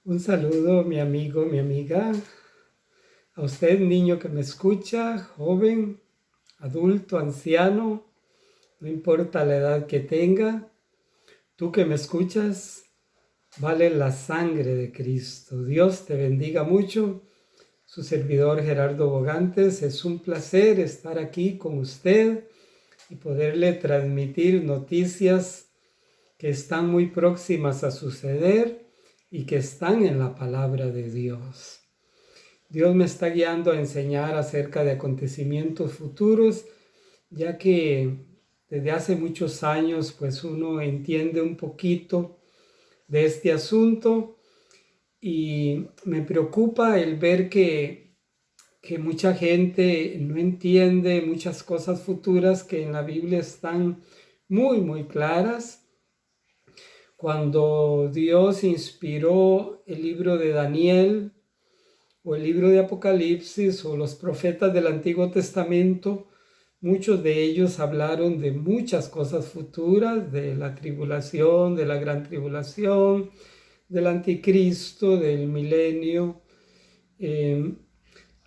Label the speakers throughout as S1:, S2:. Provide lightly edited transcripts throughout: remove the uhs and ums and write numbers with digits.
S1: Un saludo, mi amigo, mi amiga, a usted, niño que me escucha, joven, adulto, anciano, no importa la edad que tenga, tú que me escuchas, vale la sangre de Cristo. Dios te bendiga mucho. Su servidor Gerardo Bogantes, es un placer estar aquí con usted y poderle transmitir noticias que están muy próximas a suceder y que están en la palabra de Dios. Dios me está guiando a enseñar acerca de acontecimientos futuros, ya que desde hace muchos años pues uno entiende un poquito de este asunto y me preocupa el ver que mucha gente no entiende muchas cosas futuras que en la Biblia están muy claras. Cuando Dios inspiró el libro de Daniel o el libro de Apocalipsis o los profetas del Antiguo Testamento, muchos de ellos hablaron de muchas cosas futuras, de la tribulación, de la gran tribulación, del anticristo, del milenio.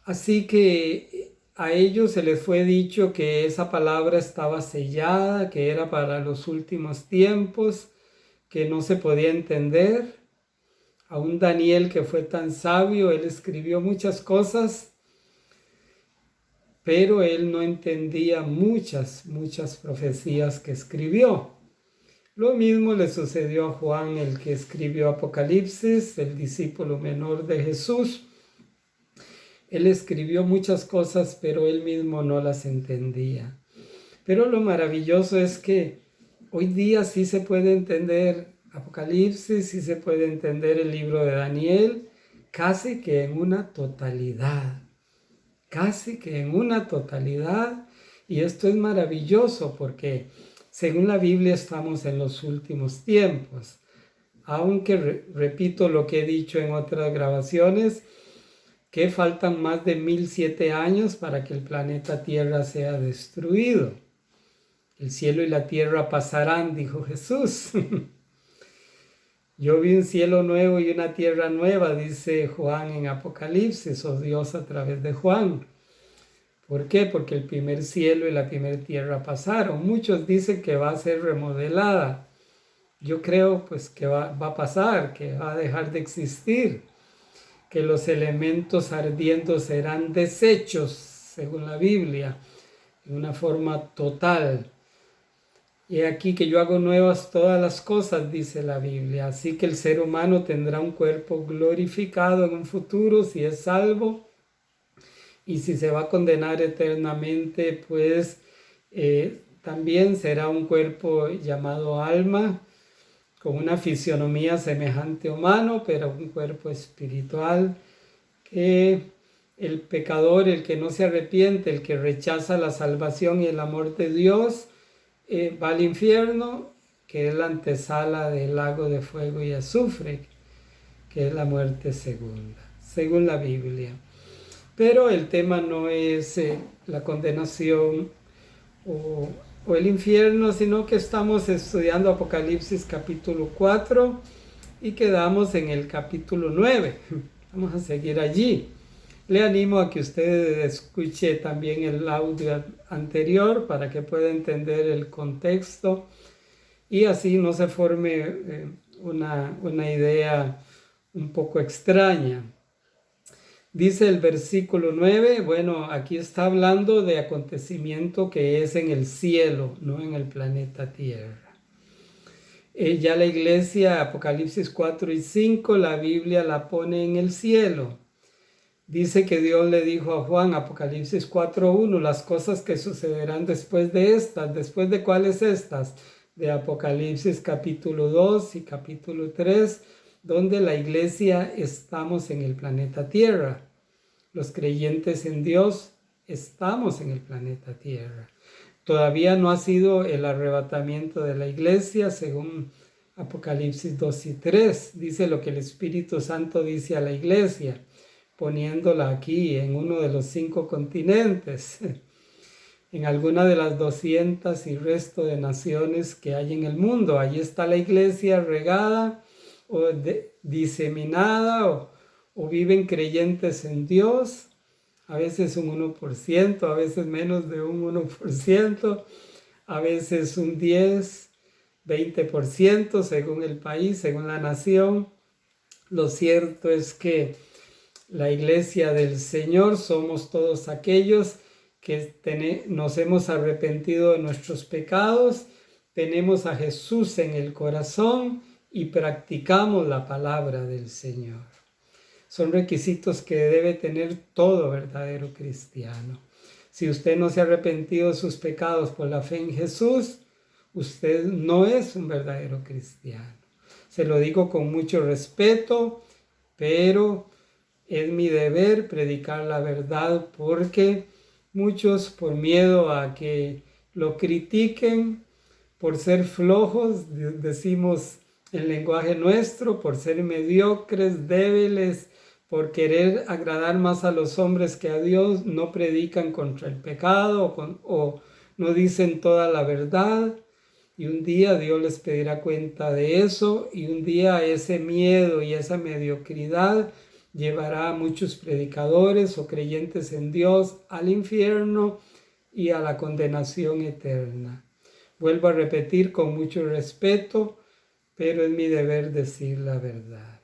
S1: Así que a ellos se les fue dicho que esa palabra estaba sellada, que era para los últimos tiempos, que no se podía entender. Aún Daniel, que fue tan sabio, él escribió muchas cosas, pero él no entendía muchas profecías que escribió. Lo mismo le sucedió a Juan, el que escribió Apocalipsis, el discípulo menor de Jesús. Él escribió muchas cosas, pero él mismo no las entendía. Pero lo maravilloso es que hoy día sí se puede entender Apocalipsis, sí se puede entender el libro de Daniel, casi que en una totalidad. Y esto es maravilloso porque según la Biblia estamos en los últimos tiempos. Aunque repito lo que he dicho en otras grabaciones, que faltan más de 1007 años para que el planeta Tierra sea destruido. El cielo y la tierra pasarán, dijo Jesús. Yo vi un cielo nuevo y una tierra nueva, dice Juan en Apocalipsis, o Dios a través de Juan. ¿Por qué? Porque el primer cielo y la primera tierra pasaron. Muchos dicen que va a ser remodelada. Yo creo pues que va a pasar, que va a dejar de existir, que los elementos ardiendo serán deshechos, según la Biblia, en una forma total. Y aquí que yo hago nuevas todas las cosas, dice la Biblia. Así que el ser humano tendrá un cuerpo glorificado en un futuro si es salvo. Y si se va a condenar eternamente, pues también será un cuerpo llamado alma, con una fisionomía semejante a humano, pero un cuerpo espiritual, que el pecador, el que no se arrepiente, el que rechaza la salvación y el amor de Dios, va al infierno, que es la antesala del lago de fuego y azufre, que es la muerte segunda, según la Biblia. Pero el tema no es la condenación o el infierno, sino que estamos estudiando Apocalipsis capítulo 4 y quedamos en el capítulo 9. Vamos a seguir allí. Le animo a que usted escuche también el audio anterior para que pueda entender el contexto y así no se forme una idea un poco extraña. Dice el versículo 9, bueno, aquí está hablando de acontecimiento que es en el cielo, no en el planeta Tierra. Ya la iglesia, Apocalipsis 4 y 5, la Biblia la pone en el cielo. Dice que Dios le dijo a Juan, Apocalipsis 4.1, las cosas que sucederán después de estas. ¿Después de cuáles estas? De Apocalipsis capítulo 2 y capítulo 3, donde la iglesia estamos en el planeta Tierra. Los creyentes en Dios estamos en el planeta Tierra. Todavía no ha sido el arrebatamiento de la iglesia, según Apocalipsis 2 y 3. Dice lo que el Espíritu Santo dice a la iglesia, poniéndola aquí en uno de los 5 continentes, en alguna de las 200 y resto de naciones que hay en el mundo. Allí está la iglesia regada diseminada o viven creyentes en Dios, a veces un 1%, a veces menos de un 1%, a veces un 10, 20% según el país, según la nación. Lo cierto es que la iglesia del Señor somos todos aquellos que nos hemos arrepentido de nuestros pecados, tenemos a Jesús en el corazón y practicamos la palabra del Señor. Son requisitos que debe tener todo verdadero cristiano. Si usted no se ha arrepentido de sus pecados por la fe en Jesús, usted no es un verdadero cristiano. Se lo digo con mucho respeto, pero es mi deber predicar la verdad porque muchos, por miedo a que lo critiquen, por ser flojos, decimos en lenguaje nuestro, por ser mediocres, débiles, por querer agradar más a los hombres que a Dios, no predican contra el pecado o no dicen toda la verdad. Y un día Dios les pedirá cuenta de eso, y un día ese miedo y esa mediocridad llevará a muchos predicadores o creyentes en Dios al infierno y a la condenación eterna. Vuelvo a repetir con mucho respeto, pero es mi deber decir la verdad.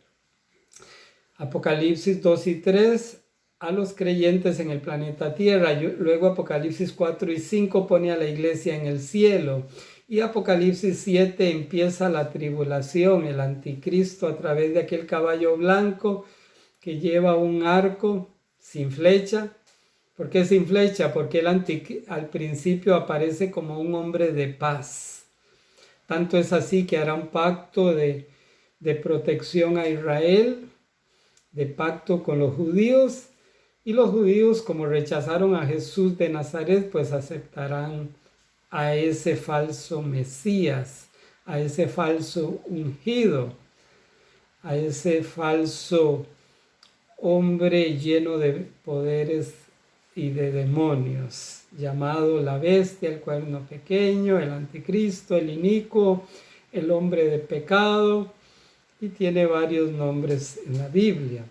S1: Apocalipsis 2 y 3 a los creyentes en el planeta Tierra. Luego Apocalipsis 4 y 5 pone a la iglesia en el cielo. Y Apocalipsis 7 empieza la tribulación, el anticristo a través de aquel caballo blanco que lleva un arco sin flecha. ¿Por qué sin flecha? Porque al principio aparece como un hombre de paz. Tanto es así que hará un pacto de protección a Israel, de pacto con los judíos, y los judíos, como rechazaron a Jesús de Nazaret, pues aceptarán a ese falso Mesías, a ese falso ungido, a ese falso hombre lleno de poderes y de demonios, llamado la bestia, el cuerno pequeño, el anticristo, el inicuo, el hombre de pecado, y tiene varios nombres en la Biblia.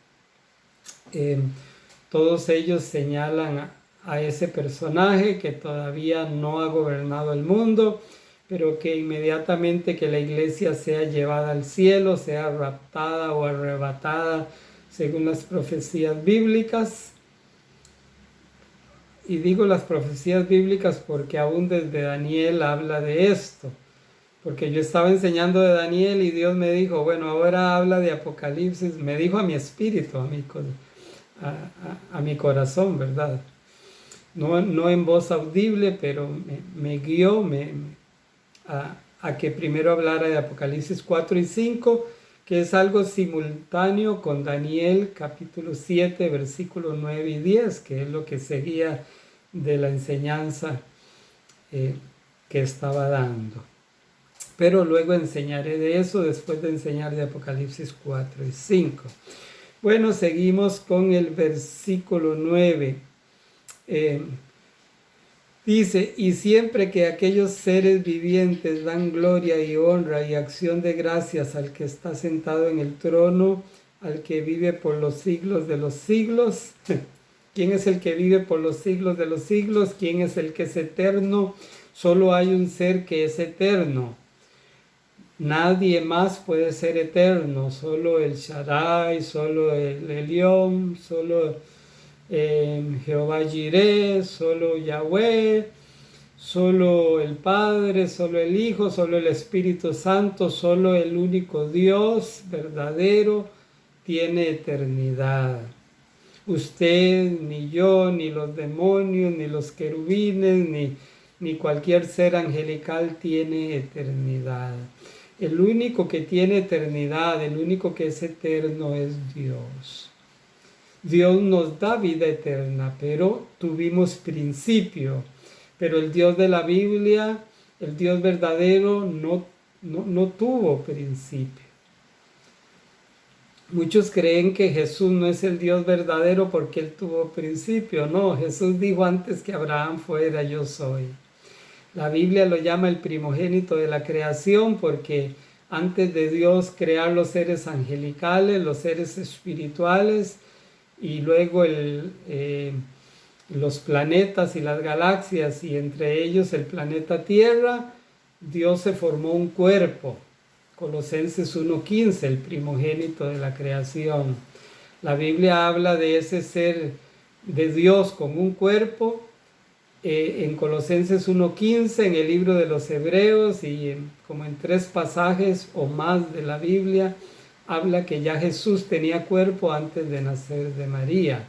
S1: Todos ellos señalan a ese personaje que todavía no ha gobernado el mundo, pero que inmediatamente que la iglesia sea llevada al cielo, sea raptada o arrebatada según las profecías bíblicas. Y digo las profecías bíblicas porque aún desde Daniel habla de esto. Porque yo estaba enseñando de Daniel y Dios me dijo, bueno, ahora habla de Apocalipsis. Me dijo a mi espíritu, a mi corazón, ¿verdad? No en voz audible, pero me guió a que primero hablara de Apocalipsis 4 y 5, que es algo simultáneo con Daniel capítulo 7, versículos 9 y 10, que es lo que seguía de la enseñanza que estaba dando. Pero luego enseñaré de eso después de enseñar de Apocalipsis 4 y 5. Bueno, seguimos con el versículo 9. Dice, y siempre que aquellos seres vivientes dan gloria y honra y acción de gracias al que está sentado en el trono, al que vive por los siglos de los siglos. ¿Quién es el que vive por los siglos de los siglos? ¿Quién es el que es eterno? Solo hay un ser que es eterno. Nadie más puede ser eterno, solo el Shaddai, solo el Elión, solo Jehová Jireh, solo Yahweh, solo el Padre, solo el Hijo, solo el Espíritu Santo, solo el único Dios verdadero tiene eternidad. Usted, ni yo, ni los demonios, ni los querubines, ni cualquier ser angelical tiene eternidad. El único que tiene eternidad, el único que es eterno es Dios. Dios nos da vida eterna, pero tuvimos principio. Pero el Dios de la Biblia, el Dios verdadero, no tuvo principio. Muchos creen que Jesús no es el Dios verdadero porque Él tuvo principio. No, Jesús dijo antes que Abraham fuera, yo soy. La Biblia lo llama el primogénito de la creación porque antes de Dios crear los seres angelicales, los seres espirituales y luego los planetas y las galaxias y entre ellos el planeta Tierra, Dios se formó un cuerpo. Colosenses 1:15, el primogénito de la creación. La Biblia habla de ese ser de Dios con un cuerpo en Colosenses 1:15, en el libro de los Hebreos y como en 3 pasajes o más de la Biblia, habla que ya Jesús tenía cuerpo antes de nacer de María,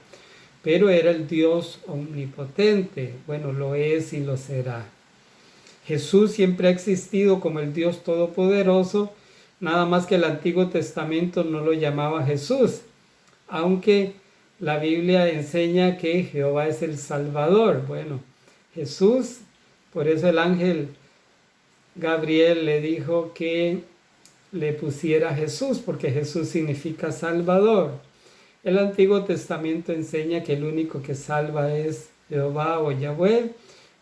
S1: pero era el Dios omnipotente. Bueno, lo es y lo será. Jesús siempre ha existido como el Dios todopoderoso, nada más que el Antiguo Testamento no lo llamaba Jesús, aunque la Biblia enseña que Jehová es el Salvador. Bueno, Jesús, por eso el ángel Gabriel le dijo que le pusiera Jesús, porque Jesús significa Salvador. El Antiguo Testamento enseña que el único que salva es Jehová o Yahweh.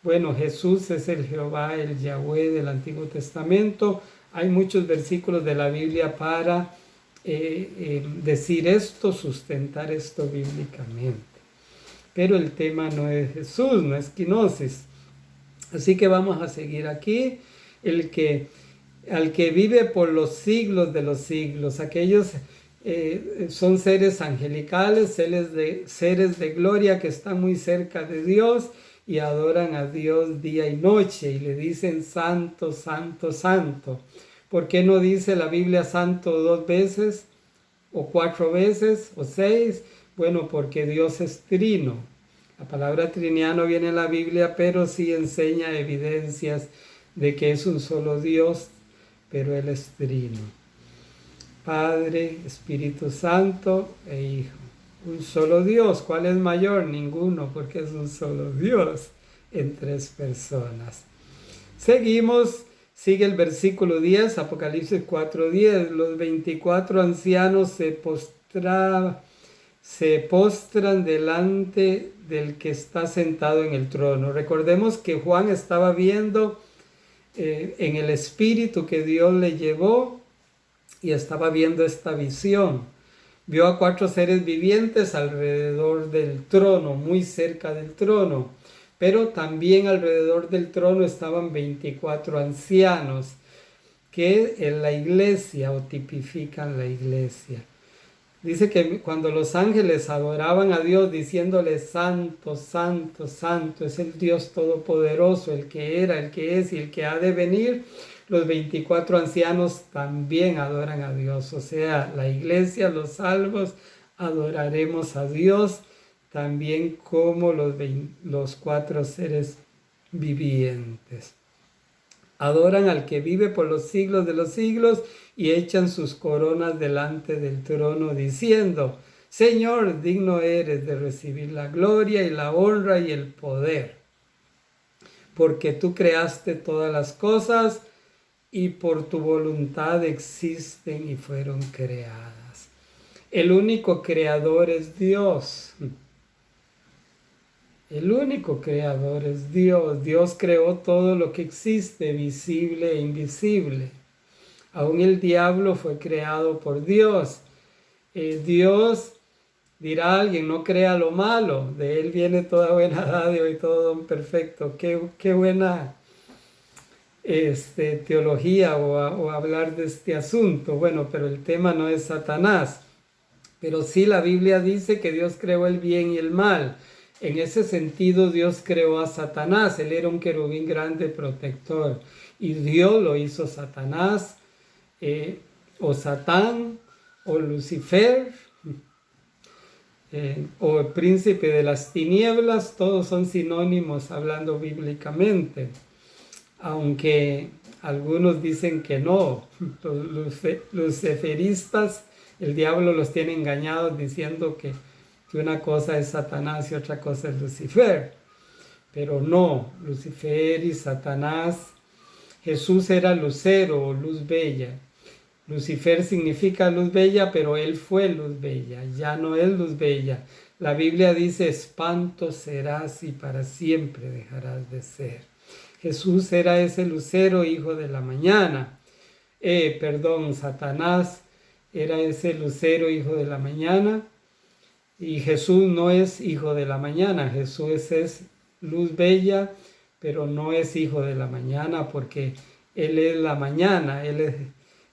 S1: Bueno, Jesús es el Jehová, el Yahweh del Antiguo Testamento. Hay muchos versículos de la Biblia para decir esto, sustentar esto bíblicamente. Pero el tema no es Jesús, no es kenosis. Así que vamos a seguir aquí. Al que vive por los siglos de los siglos, aquellos son seres angelicales, seres de gloria que están muy cerca de Dios y adoran a Dios día y noche y le dicen santo, santo, santo. ¿Por qué no dice la Biblia santo 2 veces o 4 veces o 6? Bueno, porque Dios es trino. La palabra triniano viene en la Biblia, pero sí enseña evidencias de que es un solo Dios, pero Él es trino. Padre, Espíritu Santo e Hijo. Un solo Dios. ¿Cuál es mayor? Ninguno, porque es un solo Dios en 3 personas. Seguimos, sigue el versículo 10, Apocalipsis 4:10. Los 24 ancianos se postran delante del que está sentado en el trono. Recordemos que Juan estaba viendo en el espíritu que Dios le llevó y estaba viendo esta visión. Vio a 4 seres vivientes alrededor del trono, muy cerca del trono, pero también alrededor del trono estaban 24 ancianos que en la iglesia o tipifican la iglesia. Dice que cuando los ángeles adoraban a Dios diciéndole santo, santo, santo, es el Dios todopoderoso, el que era, el que es y el que ha de venir, los 24 ancianos también adoran a Dios. O sea, la iglesia, los salvos, adoraremos a Dios también como los 4 seres vivientes. Adoran al que vive por los siglos de los siglos y echan sus coronas delante del trono diciendo, Señor, digno eres de recibir la gloria y la honra y el poder, porque tú creaste todas las cosas y por tu voluntad existen y fueron creadas. El único creador es Dios. El único creador es Dios. Dios creó todo lo que existe, visible e invisible. Aún el diablo fue creado por Dios. Dios, dirá alguien, no crea lo malo. De él viene toda buena dádiva y todo don perfecto. Qué buena teología o hablar de este asunto. Bueno, pero el tema no es Satanás. Pero sí la Biblia dice que Dios creó el bien y el mal. En ese sentido Dios creó a Satanás. Él era un querubín grande protector. Y Dios lo hizo Satanás, o Satán, o Lucifer, o el príncipe de las tinieblas. Todos son sinónimos hablando bíblicamente. Aunque algunos dicen que no. Los luciferistas, el diablo los tiene engañados diciendo que una cosa es Satanás y otra cosa es Lucifer. Pero no, Lucifer y Satanás. Jesús era lucero o luz bella. Lucifer significa luz bella, pero él fue luz bella, ya no es luz bella. La Biblia dice, espanto serás y para siempre dejarás de ser. Jesús era ese lucero, hijo de la mañana. Satanás era ese lucero hijo de la mañana, y Jesús no es hijo de la mañana. Jesús es luz bella, pero no es hijo de la mañana, porque Él es la mañana, Él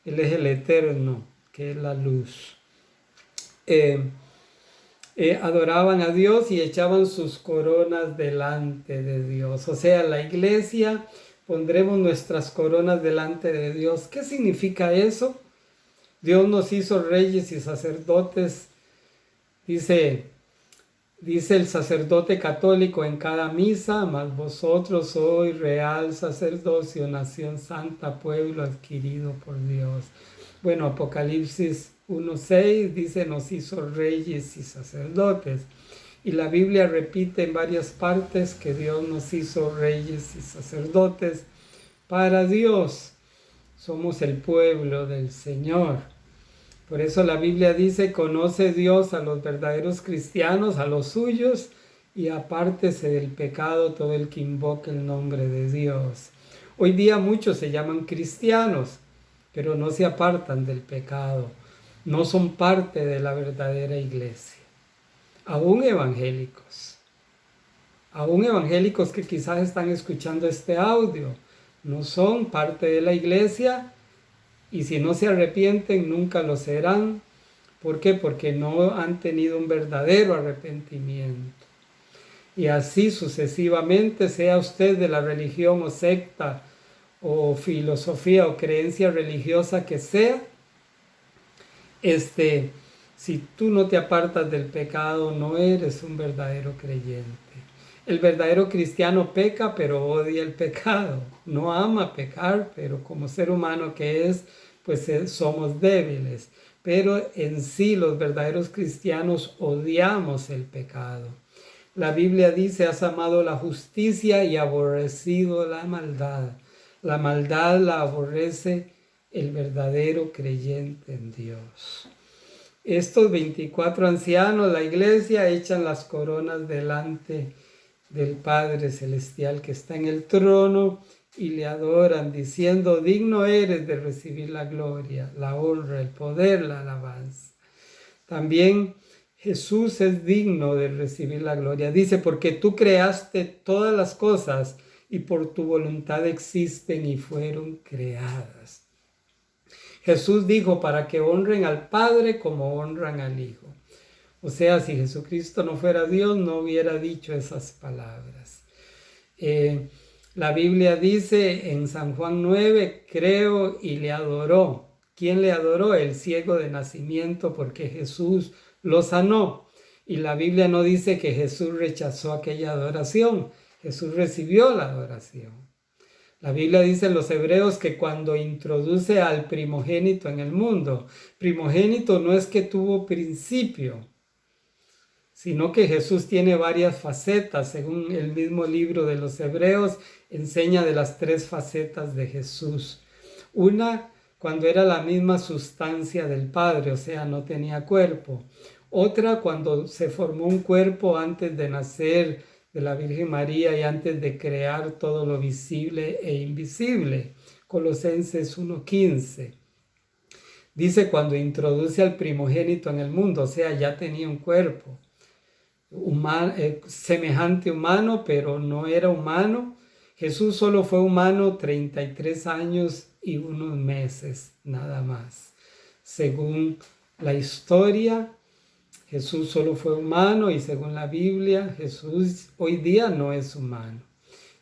S1: es el eterno, que es la luz. Adoraban a Dios y echaban sus coronas delante de Dios. O sea, la iglesia pondremos nuestras coronas delante de Dios. ¿Qué significa eso? Dios nos hizo reyes y sacerdotes. Dice el sacerdote católico en cada misa: mas vosotros sois real sacerdocio, nación santa, pueblo adquirido por Dios. Bueno, Apocalipsis 1:6 dice: nos hizo reyes y sacerdotes. Y la Biblia repite en varias partes que Dios nos hizo reyes y sacerdotes para Dios. Somos el pueblo del Señor. Por eso la Biblia dice: conoce Dios a los verdaderos cristianos, a los suyos, y apártese del pecado todo el que invoque el nombre de Dios. Hoy día muchos se llaman cristianos, pero no se apartan del pecado. No son parte de la verdadera iglesia. Aún evangélicos que quizás están escuchando este audio, no son parte de la iglesia, y si no se arrepienten nunca lo serán. ¿Por qué? Porque no han tenido un verdadero arrepentimiento. Y así sucesivamente, sea usted de la religión o secta o filosofía o creencia religiosa que sea, si tú no te apartas del pecado, no eres un verdadero creyente. El verdadero cristiano peca, pero odia el pecado. No ama pecar, pero como ser humano que es, pues somos débiles. Pero en sí los verdaderos cristianos odiamos el pecado. La Biblia dice: has amado la justicia y aborrecido la maldad. La maldad la aborrece el verdadero creyente en Dios. Estos 24 ancianos, la iglesia, echan las coronas delante del Padre Celestial que está en el trono y le adoran, diciendo: digno eres de recibir la gloria, la honra, el poder, la alabanza. También Jesús es digno de recibir la gloria. Dice: porque tú creaste todas las cosas y por tu voluntad existen y fueron creadas. Jesús dijo: para que honren al Padre como honran al Hijo. O sea, si Jesucristo no fuera Dios, no hubiera dicho esas palabras. La Biblia dice en San Juan 9, creo y le adoró. ¿Quién le adoró? El ciego de nacimiento, porque Jesús lo sanó. Y la Biblia no dice que Jesús rechazó aquella adoración. Jesús recibió la adoración. La Biblia dice en los Hebreos que cuando introduce al primogénito en el mundo, primogénito no es que tuvo principio, sino que Jesús tiene varias facetas. Según el mismo libro de los Hebreos, enseña de las 3 facetas de Jesús. Una, cuando era la misma sustancia del Padre, o sea, no tenía cuerpo. Otra, cuando se formó un cuerpo antes de nacer de la Virgen María y antes de crear todo lo visible e invisible. Colosenses 1:15. Dice cuando introduce al primogénito en el mundo, o sea, ya tenía un cuerpo semejante humano, pero no era humano. Jesús solo fue humano 33 años y unos meses, nada más. Según la historia, Jesús solo fue humano, y según la Biblia, Jesús hoy día no es humano.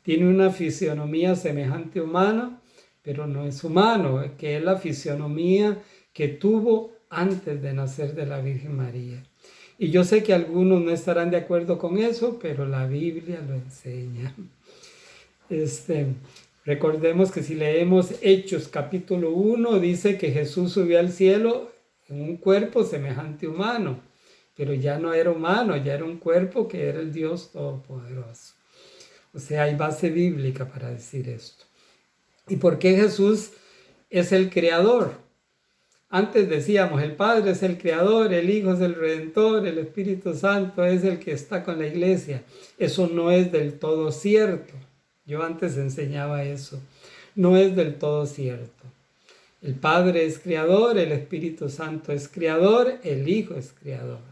S1: Tiene una fisionomía semejante humana, pero no es humano, que es la fisionomía que tuvo antes de nacer de la Virgen María. Y yo sé que algunos no estarán de acuerdo con eso, pero la Biblia lo enseña. Recordemos que si leemos Hechos capítulo 1, dice que Jesús subió al cielo en un cuerpo semejante humano, pero ya no era humano, ya era un cuerpo que era el Dios Todopoderoso. O sea, hay base bíblica para decir esto. ¿Y por qué Jesús es el creador? Antes decíamos, el Padre es el creador, el Hijo es el Redentor, el Espíritu Santo es el que está con la iglesia. Eso no es del todo cierto. Yo antes enseñaba eso. No es del todo cierto. El Padre es creador, el Espíritu Santo es creador, el Hijo es creador.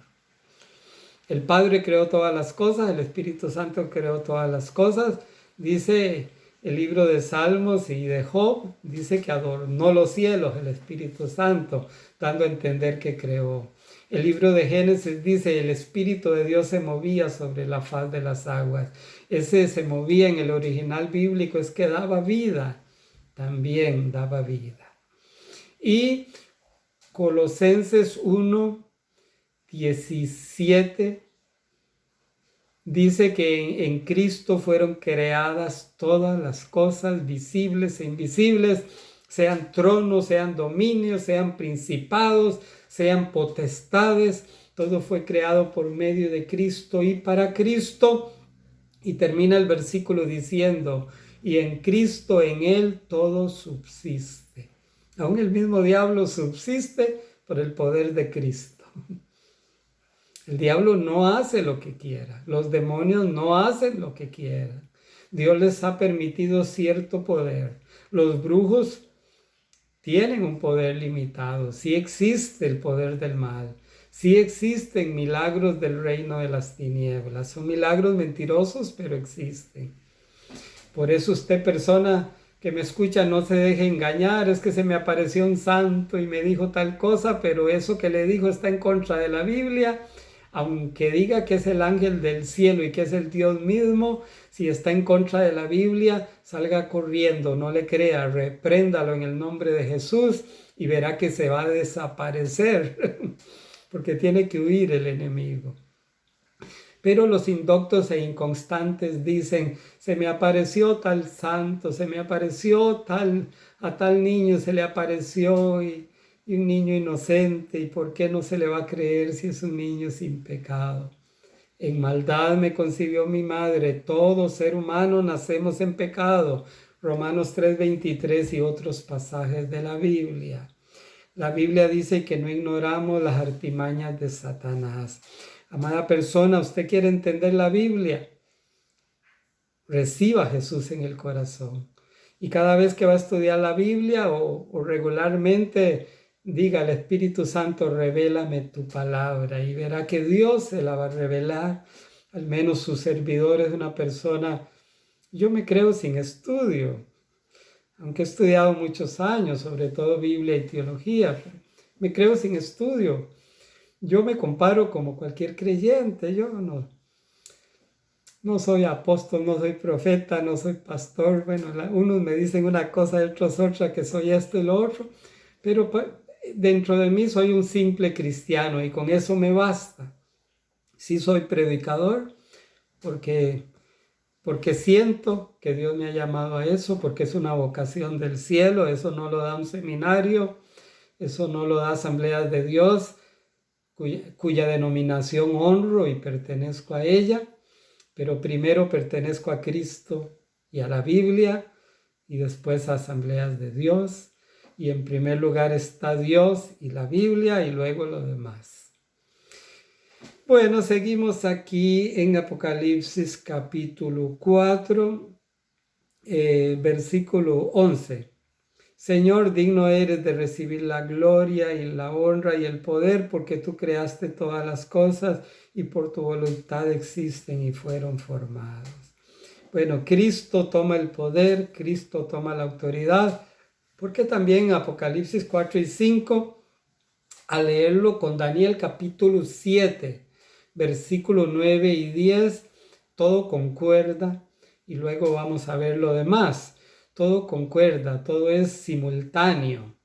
S1: El Padre creó todas las cosas, el Espíritu Santo creó todas las cosas. Dice el libro de Salmos y de Job, dice que adornó los cielos el Espíritu Santo, dando a entender que creó. El libro de Génesis dice, el Espíritu de Dios se movía sobre la faz de las aguas. Ese se movía en el original bíblico, es que daba vida, también daba vida. Y Colosenses 1:17 dice que en Cristo fueron creadas todas las cosas visibles e invisibles, sean tronos, sean dominios, sean principados, sean potestades. Todo fue creado por medio de Cristo y para Cristo. Y termina el versículo diciendo, y en Cristo, en Él, todo subsiste. Aún el mismo diablo subsiste por el poder de Cristo. El diablo no hace lo que quiera. Los demonios no hacen lo que quieran. Dios les ha permitido cierto poder. Los brujos tienen un poder limitado. Sí existe el poder del mal. Sí existen milagros del reino de las tinieblas. Son milagros mentirosos, pero existen. Por eso usted, persona que me escucha, no se deje engañar. Es que se me apareció un santo y me dijo tal cosa, pero eso que le dijo está en contra de la Biblia. Aunque diga que es el ángel del cielo y que es el Dios mismo, si está en contra de la Biblia, salga corriendo, no le crea, repréndalo en el nombre de Jesús y verá que se va a desaparecer, porque tiene que huir el enemigo. Pero los indoctos e inconstantes dicen, se me apareció tal santo, se me apareció a tal niño se le apareció y un niño inocente, ¿y por qué no se le va a creer si es un niño sin pecado? En maldad me concibió mi madre, todo ser humano nacemos en pecado. Romanos 3:23 y otros pasajes de la Biblia. La Biblia dice que no ignoramos las artimañas de Satanás. Amada persona, ¿usted quiere entender la Biblia? Reciba a Jesús en el corazón. Y cada vez que va a estudiar la Biblia o regularmente, diga al Espíritu Santo, revélame tu palabra, y verá que Dios se la va a revelar. Al menos su servidor es una persona, yo me creo sin estudio, aunque he estudiado muchos años, sobre todo Biblia y teología, me creo sin estudio. Yo me comparo como cualquier creyente, yo no soy apóstol, no soy profeta, no soy pastor. Bueno, unos me dicen una cosa y otros otra, que soy esto y lo otro, pero dentro de mí soy un simple cristiano y con eso me basta. Sí soy predicador porque siento que Dios me ha llamado a eso, porque es una vocación del cielo. Eso no lo da un seminario, eso no lo da Asambleas de Dios, cuya denominación honro y pertenezco a ella, pero primero pertenezco a Cristo y a la Biblia y después a Asambleas de Dios, y en primer lugar está Dios y la Biblia y luego lo demás. Bueno, seguimos aquí en Apocalipsis capítulo 4, versículo 11. Señor, digno eres de recibir la gloria y la honra y el poder, porque tú creaste todas las cosas y por tu voluntad existen y fueron formados. Bueno, Cristo toma el poder, Cristo toma la autoridad, porque también Apocalipsis 4 y 5, al leerlo con Daniel capítulo 7, versículo 9 y 10, todo concuerda, y luego vamos a ver lo demás. Todo concuerda, todo es simultáneo,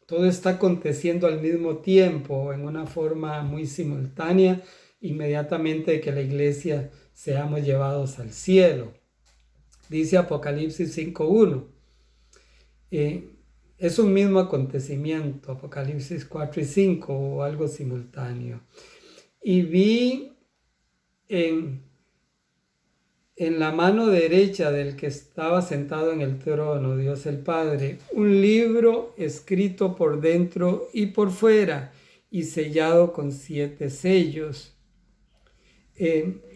S1: todo está aconteciendo al mismo tiempo, en una forma muy simultánea, inmediatamente que la iglesia seamos llevados al cielo. Dice Apocalipsis 5:1. Es un mismo acontecimiento, Apocalipsis 4 y 5, o algo simultáneo. Y vi en la mano derecha del que estaba sentado en el trono, Dios el Padre, un libro escrito por dentro y por fuera y sellado con 7 sellos.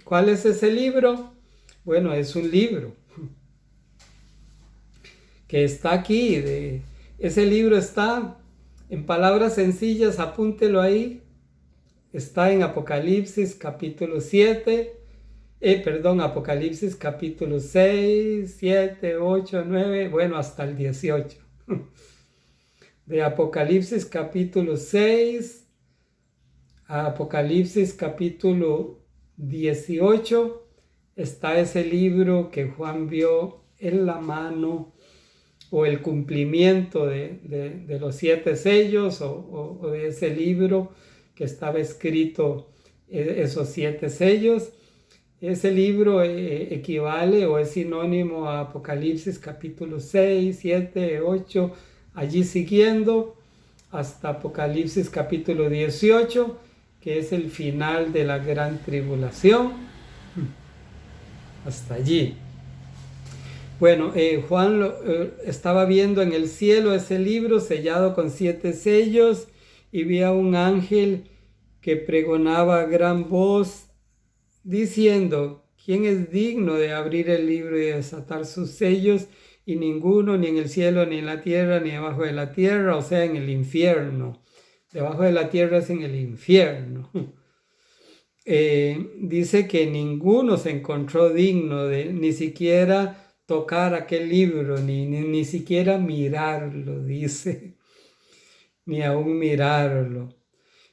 S1: ¿Cuál es ese libro? Bueno, es un libro que está aquí Ese libro está, en palabras sencillas, apúntelo ahí, está en Apocalipsis capítulo 7, Apocalipsis capítulo 6, 7, 8, 9, bueno, hasta el 18. De Apocalipsis capítulo 6 a Apocalipsis capítulo 18 está ese libro que Juan vio en la mano, o el cumplimiento de los 7 sellos, o de ese libro que estaba escrito, esos 7 sellos. Ese libro equivale o es sinónimo a Apocalipsis capítulo 6, 7, 8, allí siguiendo hasta Apocalipsis capítulo 18, que es el final de la gran tribulación, hasta allí. Bueno, Juan estaba viendo en el cielo ese libro sellado con 7 sellos, y vi a un ángel que pregonaba a gran voz diciendo: ¿quién es digno de abrir el libro y desatar sus sellos? Y ninguno, ni en el cielo, ni en la tierra, ni debajo de la tierra, o sea, en el infierno. Debajo de la tierra es en el infierno. Dice que ninguno se encontró digno de ni siquiera tocar aquel libro, ni siquiera mirarlo, dice, ni aún mirarlo.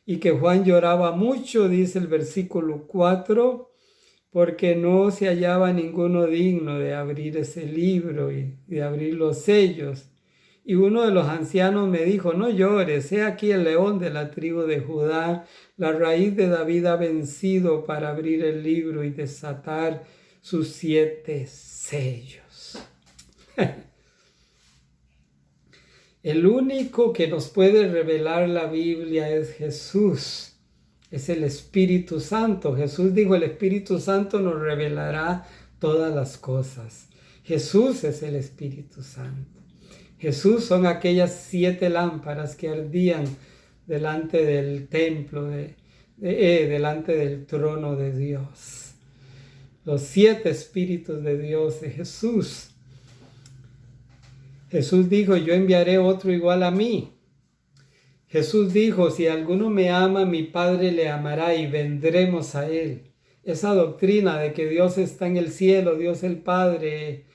S1: Y que Juan lloraba mucho, dice el versículo 4, porque no se hallaba ninguno digno de abrir ese libro y de abrir los sellos. Y uno de los ancianos me dijo: no llores, he aquí el león de la tribu de Judá, la raíz de David ha vencido para abrir el libro y desatar sus 7 sellos. El único que nos puede revelar la Biblia es Jesús, es el Espíritu Santo. Jesús dijo: el Espíritu Santo nos revelará todas las cosas. Jesús es el Espíritu Santo. Jesús son aquellas 7 lámparas que ardían delante del templo, delante del trono de Dios. Los 7 Espíritus de Dios de Jesús. Jesús dijo: yo enviaré otro igual a mí. Jesús dijo: si alguno me ama, mi Padre le amará y vendremos a él. Esa doctrina de que Dios está en el cielo, Dios el Padre,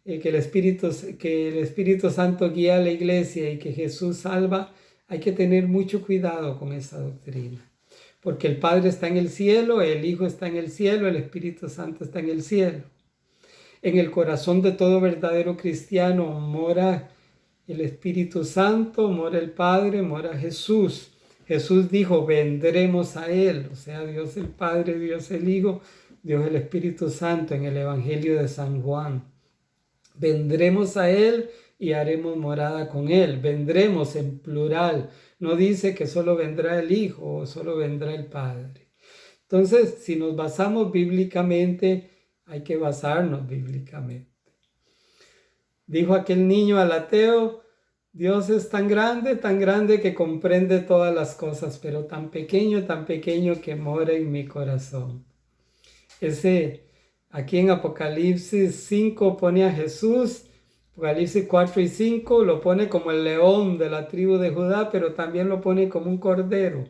S1: que el Espíritu Santo guía a la iglesia y que Jesús salva, hay que tener mucho cuidado con esa doctrina. Porque el Padre está en el cielo, el Hijo está en el cielo, el Espíritu Santo está en el cielo. En el corazón de todo verdadero cristiano mora el Espíritu Santo, mora el Padre, mora Jesús. Jesús dijo: vendremos a Él, o sea, Dios el Padre, Dios el Hijo, Dios el Espíritu Santo, en el Evangelio de San Juan. Vendremos a Él y haremos morada con Él. Vendremos en plural. No dice que solo vendrá el Hijo o solo vendrá el Padre. Entonces, si nos basamos bíblicamente, hay que basarnos bíblicamente. Dijo aquel niño al ateo: Dios es tan grande que comprende todas las cosas, pero tan pequeño que mora en mi corazón. Aquí en Apocalipsis 5 pone a Jesús, Apocalipsis 4 y 5 lo pone como el león de la tribu de Judá, pero también lo pone como un cordero.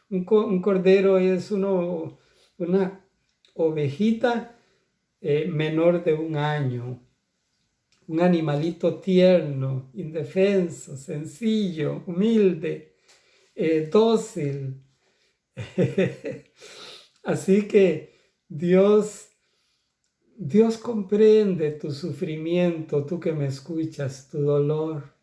S1: Un cordero es una ovejita menor de 1 año. Un animalito tierno, indefenso, sencillo, humilde, dócil. Así que Dios comprende tu sufrimiento, tú que me escuchas, tu dolor.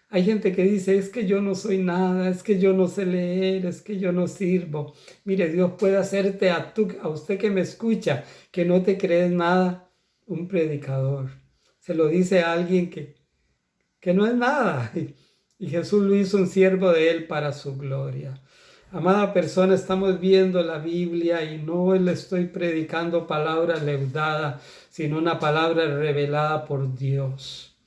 S1: Hay gente que dice: es que yo no soy nada, es que yo no sé leer, es que yo no sirvo. Mire, Dios puede hacerte a usted que me escucha, que no te crees nada, un predicador. Se lo dice a alguien que no es nada. Y Jesús lo hizo un siervo de Él para su gloria. Amada persona, estamos viendo la Biblia y no le estoy predicando palabra leudada, sino una palabra revelada por Dios.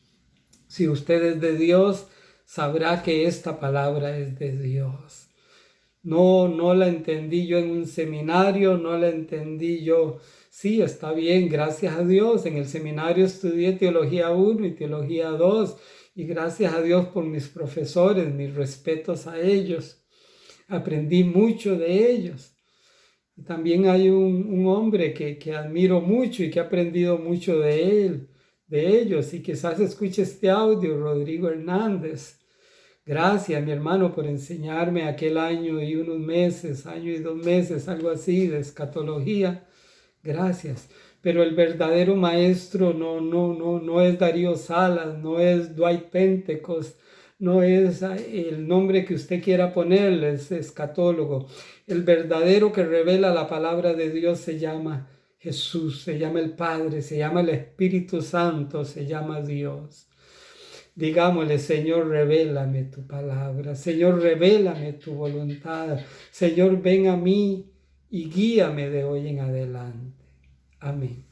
S1: Si usted es de Dios, sabrá que esta palabra es de Dios. No la entendí yo en un seminario, no la entendí yo. Sí, está bien, gracias a Dios. En el seminario estudié Teología 1 y Teología 2 Y gracias a Dios por mis profesores, mis respetos a ellos. Aprendí mucho de ellos. Y también hay un hombre que admiro mucho y que he aprendido mucho de ellos. Y quizás escuche este audio, Rodrigo Hernández. Gracias, mi hermano, por enseñarme aquel año y unos meses, año y 2 meses, algo así, de escatología. Gracias. Pero el verdadero maestro no es Darío Salas, no es Dwight Pentecost, no es el nombre que usted quiera ponerle, es escatólogo. El verdadero que revela la palabra de Dios se llama Jesús, se llama el Padre, se llama el Espíritu Santo, se llama Dios. Digámosle, Señor, revélame tu palabra. Señor, revélame tu voluntad. Señor, ven a mí y guíame de hoy en adelante. Amén.